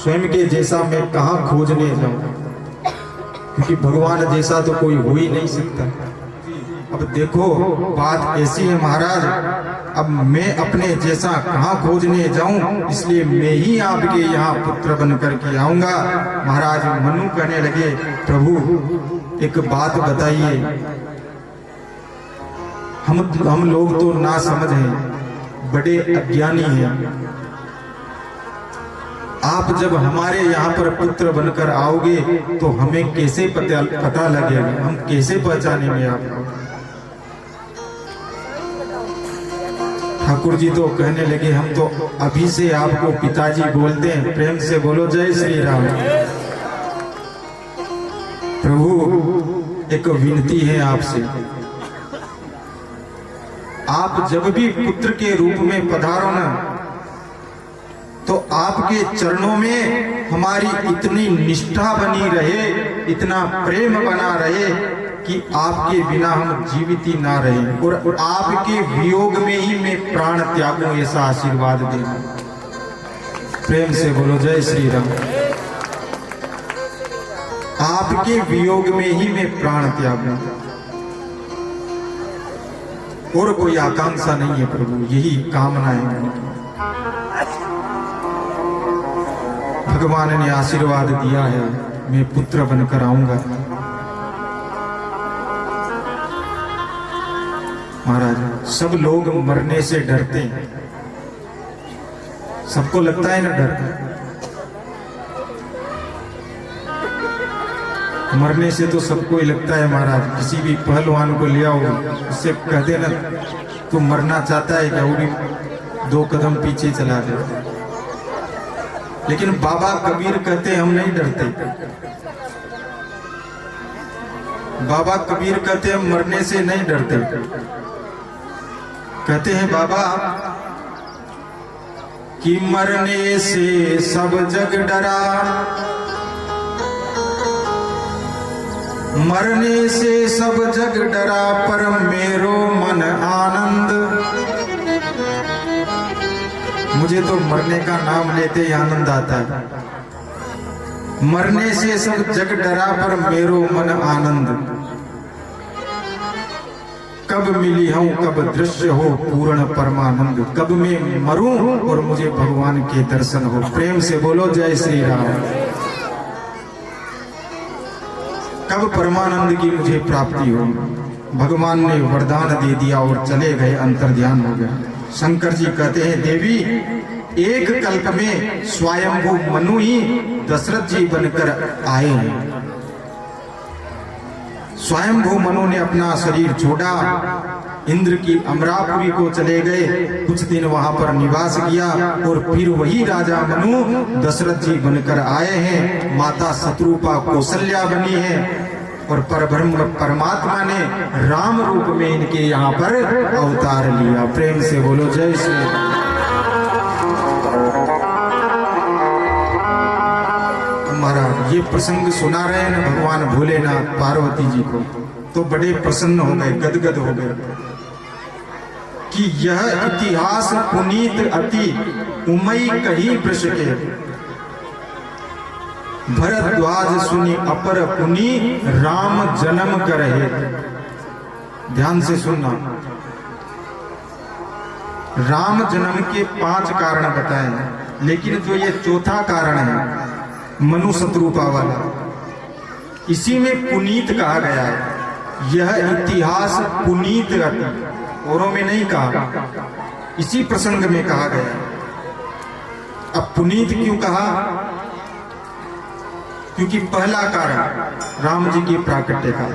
स्वयं के जैसा मैं कहाँ खोजने जाऊं, क्योंकि भगवान जैसा तो कोई हो ही नहीं सकता। अब देखो बात ऐसी है महाराज, अब मैं अपने जैसा कहाँ खोजने जाऊं, इसलिए मैं ही आपके यहाँ पुत्र बन करके आऊंगा। महाराज मनु कहने लगे, प्रभु एक बात बताइए, हम लोग तो ना समझ हैं, बड़े अज्ञानी हैं। आप जब हमारे यहाँ पर पुत्र बनकर आओगे तो हमें कैसे पता लगेगा, हम कैसे पहचानेंगे आपको। ठाकुर जी तो कहने लगे, हम तो अभी से आपको पिताजी बोलते हैं, प्रेम से बोलो जय श्री राम। प्रभु एक विनती है आपसे, आप जब भी पुत्र के रूप में पधारो ना, तो आपके चरणों में हमारी इतनी निष्ठा बनी रहे, इतना प्रेम बना रहे कि आपके बिना हम जीवित ही ना रहे, और आपके वियोग में ही मैं प्राण त्यागूं, ऐसा आशीर्वाद देना। प्रेम से बोलो जय श्री राम। आपके वियोग में ही मैं प्राण त्यागूं, और कोई आकांक्षा नहीं है प्रभु, यही कामना है। भगवान ने आशीर्वाद दिया है, मैं पुत्र बनकर आऊंगा। महाराज सब लोग मरने से डरते हैं, सबको लगता है ना डर, मरने से तो सबको ही लगता है। महाराज किसी भी पहलवान को ले आओ, उससे कह देना तू मरना चाहता है क्या, वो भी 2 कदम पीछे चला जाता है। लेकिन बाबा कबीर कहते हम नहीं डरते। बाबा कबीर कहते हम मरने से नहीं डरते। कहते हैं बाबा कि मरने से सब जग डरा, मरने से सब जग डरा, पर मेरो मन आनंद। मुझे तो मरने का नाम लेते ही आनंद आता है। मरने से सब जग डरा, पर मेरो मन आनंद। कब मिली हूं, कब दृश्य हो पूर्ण परमानंद। कब मैं मरूं और मुझे भगवान के दर्शन हो। प्रेम से बोलो जय श्री राम। कब परमानंद की मुझे प्राप्ति हो। भगवान ने वरदान दे दिया और चले गए, अंतर ध्यान हो गया। शंकर जी कहते हैं, देवी एक कल्प में स्वयंभू मनु ही दशरथ जी बनकर आए हैं। स्वयंभू मनु ने अपना शरीर छोड़ा, इंद्र की अमरापुरी को चले गए, कुछ दिन वहां पर निवास किया, और फिर वही राजा मनु दशरथ जी बनकर आए हैं। माता शत्रुपा कौशल्या बनी है, और परब्रह्म परमात्मा ने राम रूप में इनके यहाँ पर अवतार लिया। प्रेम से बोलो जय श्री राम। महाराज ये प्रसंग सुना रहे हैं ना भगवान भोलेनाथ पार्वती जी को, तो बड़े प्रसन्न हो गए, गदगद हो गए कि यह इतिहास पुनीत अति उमई कही वृष के। भरद्वाज सुनी अपर पुनी, राम जन्म करहे। ध्यान से सुनना, राम जन्म के 5 कारण बताए, लेकिन जो ये चौथा कारण है मनु शत्रुपा वाला, इसी में पुनीत कहा गया है। यह इतिहास पुनीत अति, औरों में नहीं कहा, इसी प्रसंग में कहा गया। अब पुनीत क्यों कहा, क्योंकि पहला कारण राम जी की प्राकट्य का।